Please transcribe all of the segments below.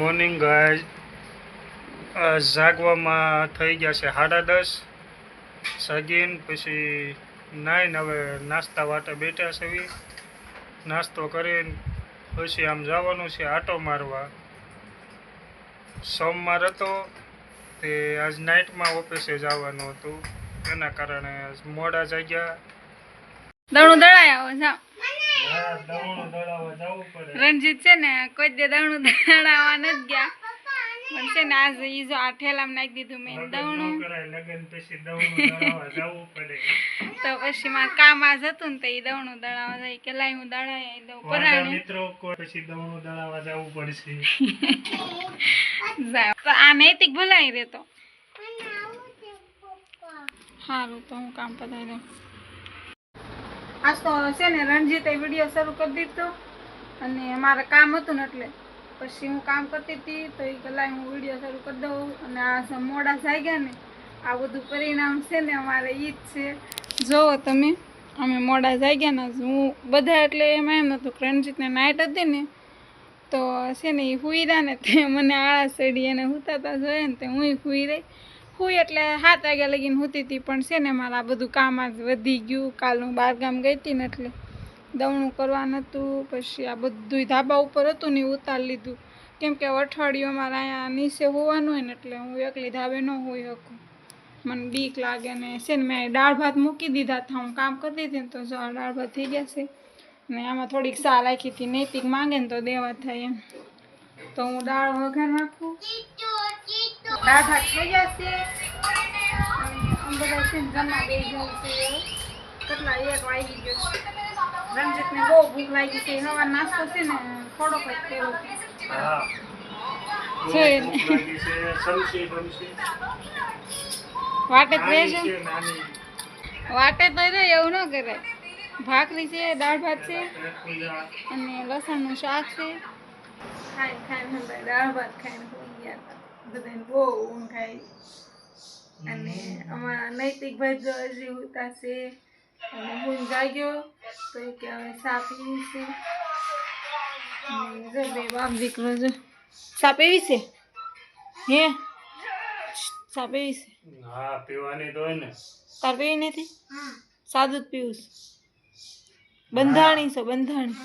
Morning guys. જાગવામાં થઈ ગયા છે 10:30 જાગીને પછી નાઈને હવે નાસ્તા વાટે બેઠા છે. નાસ્તો કરીને પછી આમ જવાનું છે આટો મારવા. સોમવાર હતો તે આજ નાઇટમાં ઓફિસે જવાનું હતું, એના કારણે મોડા જાગ્યા. દવણું દળાયા જાવ. દવણું દળાવવા જવું પડે. રણજીત છે ને કોઈ દે દવણું દળાવવા નથી ગયા, પણ છે ને આજે ઈ જો આ ઠેલામાં નાખી દીધું મેં દવણું. લગન પછી દવણું દળાવવા જવું પડે. તો પછી મારે કામ આજ હતું ને તો એ દવણું દળાવવા જાય કે લાઈ હું દળાવી દઉં પરાણે. મિત્રો કોઈ પછી દવણું દળાવવા જવું પડશે. જાય તો આ નૈતિક ભલાઈ રહેતો. સારું તો હું કામ પતાવી દઉં. આજ તો છે ને રણજીતે વિડીયો શરૂ કરી દીધો અને મારે કામ હતું ને એટલે પછી હું કામ કરતી હતી તો એ કલાક હું વિડીયો શરૂ કરી દઉં. અને આ મોડા જાગ્યા ને આ બધું પરિણામ છે ને અમારે ઈ જ છે. જોવો તમે અમે મોડા જાગ્યા ને હું બધા એટલે એમાં એમ નહોતું કે રણજીતને નાઇટ હતી ને તો છે ને એ હુઈ રહ્યા ને તે મને આળસ ચડી અને હુતાતા જોઈએ ને તે હું હુઈ રહી. હુઈ એટલે 7 વાગ્યા લગીને હુતી હતી, પણ છે ને મારે આ બધું કામ આજ વધી ગયું. કાલ હું બહારગામ ગઈ હતી ને એટલે દવણું કરવાનું હતું. પછી આ બધું ધાબા ઉપર હતું ને ઉતારી લીધું, કેમ કે અઠવાડિયું અમારે અહીંયા નીચે હોવાનું હોય ને એટલે હું એકલી ધાબે ન હોઈ શકું, મને બીક લાગે. ને છે ને મેં દાળ ભાત મૂકી દીધા હતા, હું કામ કરતી હતી ને તો જો દાળ ભાત થઈ ગયા છે. ને આમાં થોડીક સા રાખી હતી, નૈતિક માંગે ને તો દેવા થાય એમ. તો હું દાળ વઘાર નાખું. દાળ ભાત થઈ ગયા છે અને આમ બધા છે ને જમવા બેસી જવું છે. કેટલા 1 વાગી ગયો. રણજીતને બહુ ભૂખ લાગી છે. હવા નાસ્તો છે ને થોડોક જ કર્યો છે ને વાટે જ રહેશે. વાટે તો રહે એવું ન કરે. ભાખરી છે, દાળ ભાત છે અને લસણનું શાક છે. ખાઈને દાળ ભાત ખાઈને હોઈ ગયા હતા. બધાને બહુ ઊંઘ આવી. અને અમારા નૈતિકભાઈ જો હજી ઉતા છે અને હું જાગ્યો તો એ કે હવે સા પીવી છે. જો બે બાપ દીકરો જો સા પીવી છે. હે સા પીવી છે? હા પીવાની તો હોય ને. તાર પીવી નથી? સાદું જ પીવું છે. બંધાણી છે બંધાણી.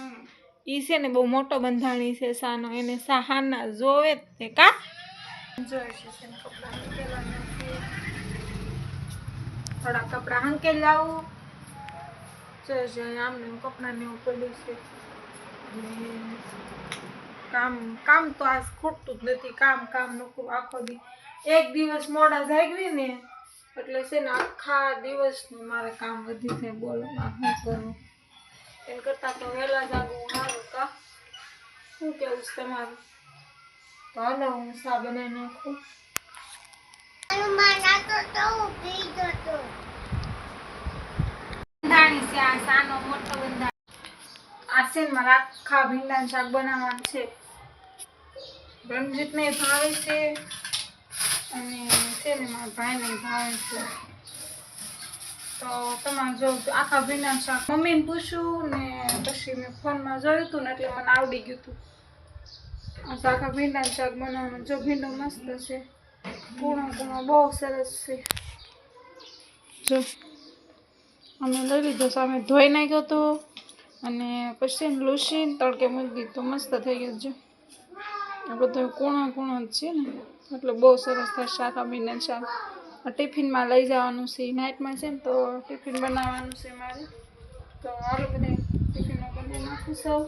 ઈ છે ને બહુ મોટો બંધાણી છે સાનો, એને સાહાના જોવે તે કા જોઈ છે. થોડા કપડા હંકેલી લાવું. જો આમને કપડાને એવું પડ્યું છે. કામ તો આજ ખૂટતું જ નથી. કામ નકરું આખો દી. એક દિવસ મોડા જાગવી ને એટલે છે ને આખા દિવસનું મારે કામ વધી જાય. બોલો શું કરું? એમ કરતાં તો વહેલા જાગવું સારું કા? શું કેવું છે તમારું? તો હાલો હું સા બનાવી નાખું. બંધાણી છે આ સાનો મોટો બંધાણી. આ છે ને મારા આખા ભીંડાનું શાક બનાવવાનું છે. રણજીતને ભાવે છે અને છે ને મારા ભાઈને ભાવે છે. તો તમારે જો આખા ભીંડાનું શાક મમ્મીને પૂછ્યું ને પછી મેં ફોનમાં જોયું હતું ને એટલે મને આવડી ગયું હતું. આખા ભીંડાનું શાક બનાવવાનું. જો ભીંડો મસ્ત છે, કૂણો બહુ સરસ છે. જો અમે લઈ લીધો સામે ધોઈ નાખ્યો હતો અને પછી લૂસીને તડકે મૂકી દીધો. મસ્ત થઈ ગયો. જો આ બધો કૂણો જ છે ને એટલે બહુ સરસ થશે આખા ભીંડાનું શાક. ટિફિનમાં લઈ જવાનું છે. નાઇટમાં છે ને તો ટિફિન બનાવવાનું છે મારે. તો હાલો બધા ટિફિનમાં બનાવી નાખું સૌ.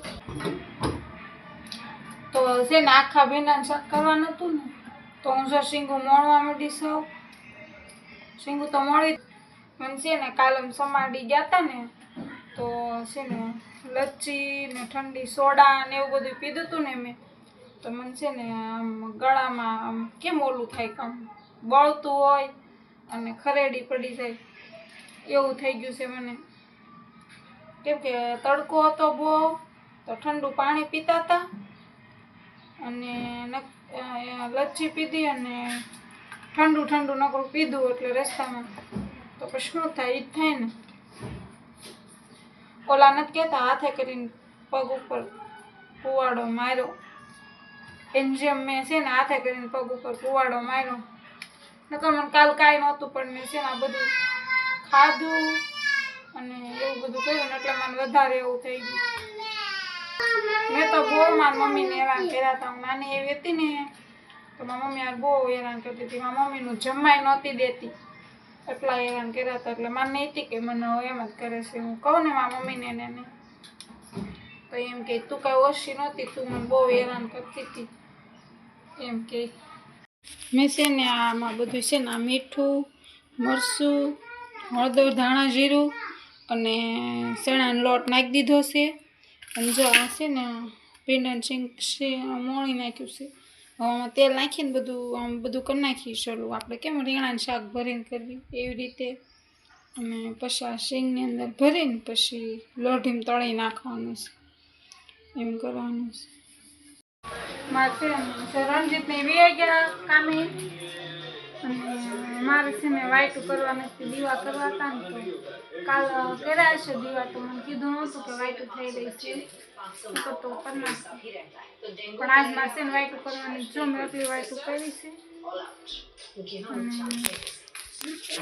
તો છે ને આખા ભીંડાનું શાક કરવાનું હતું ને તો હું જો શીંગું મોળવા માંડી સૌ. શીંગું તો મોળી મને છે ને કાલે સમાડી ગયા હતા ને તો છે ને લચ્છી ને ઠંડી સોડા ને એવું બધું પીધું હતું ને મેં, તો મને છે ને આમ ગળામાં આમ કેમ ઓલું થાય, આમ બળતું હોય અને ખરેડી પડી જાય એવું થઈ ગયું છે મને. કેમ કે તડકો હતો બહુ તો ઠંડુ પાણી પીતા હતા અને લચ્છી પીધી અને ઠંડુ નકરું પીધું એટલે રસ્તામાં તો પછી શું થાય? ઈ જ થાય ને. ઓલા નથી કહેતા હાથે કરીને પગ ઉપર કુવાડો માર્યો. એની જેમ મેં છે ને હાથે કરીને પગ ઉપર કુવાડો માર્યો. નકર મને કાલ કાંઈ નહોતું, પણ મેં છે ને આ બધું ખાધું અને એવું બધું કર્યું ને એટલે મને વધારે એવું થઈ ગયું. મેં તો બહુ મારી મમ્મીને હેરાન કર્યા હતા. હું નાની એવી હતી ને તો મારી મમ્મી આ બહુ હેરાન કરતી હતી. મારી મમ્મીનું જમાઈ નહોતી દેતી, એટલા હેરાન કર્યા હતા. એટલે મને નહીં હતી કે મને એમ જ કરે છે. હું કહું ને મારી મમ્મીને ને તો એમ કે તું કાંઈ ઓછી નહોતી, તું મને બહુ હેરાન કરતી હતી એમ કે. મેં છે ને આમાં બધું છે ને આ મીઠું, મરચું, હળદર, ધાણા, જીરું અને ચણાનો લોટ નાખી દીધો છે. અને જો આ છે ને ભીંડાનું શીંગ છે મોણી નાખ્યું છે. હવે આમાં તેલ નાખીને બધું આમ બધું કરી નાખીએ. ચાલું આપણે કેમ રીંગણાનું શાક ભરીને કરવી એવી રીતે. અને પછી આ શીંગની અંદર ભરીને પછી લોઢીમાં તળી નાખવાનું છે, એમ કરવાનું છે. મારે છે ને રણજીતને વી ગયા કામે, અને મારે છે ને વાઈટું કરવાના છે, દીવા કરવા હતા ને તો કાલ કર્યા છે દીવા. તો મને કીધું નહોતું કે વાઈટું થઈ રહી છે તો કરી નાખશે, પણ આજ મારે છે ને વાઈટું કરવાની. જો મેં એટલી વાઈટું કરી છે,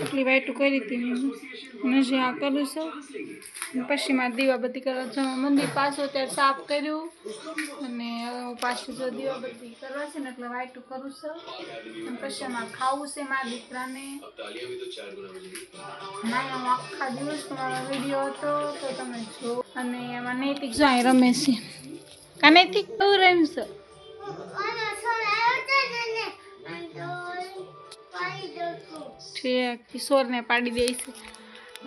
એટલી વાઈટું કરી હતી મેં. હજી આ કરું છું, પછી મારે દીવા બત્તી કરવા જવા. મંદિર પાછું અત્યારે સાફ કર્યું અને પાછું જો દીવા બત્તી કરવા છે ને એટલે વાઈટું કરું છું. અને પછી એમાં ખાવું છે મારા દીકરાને. ના હું આખા દિવસનો મારો વિડીયો હતો તો તમે જો. અને એમાં નૈતિક જો અહીં રમે છે. કા નૈતિક બહુ રમશે. ઠીક કિશોરને પાડી દે છે.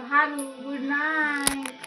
સારું, ગુડ નાઇટ.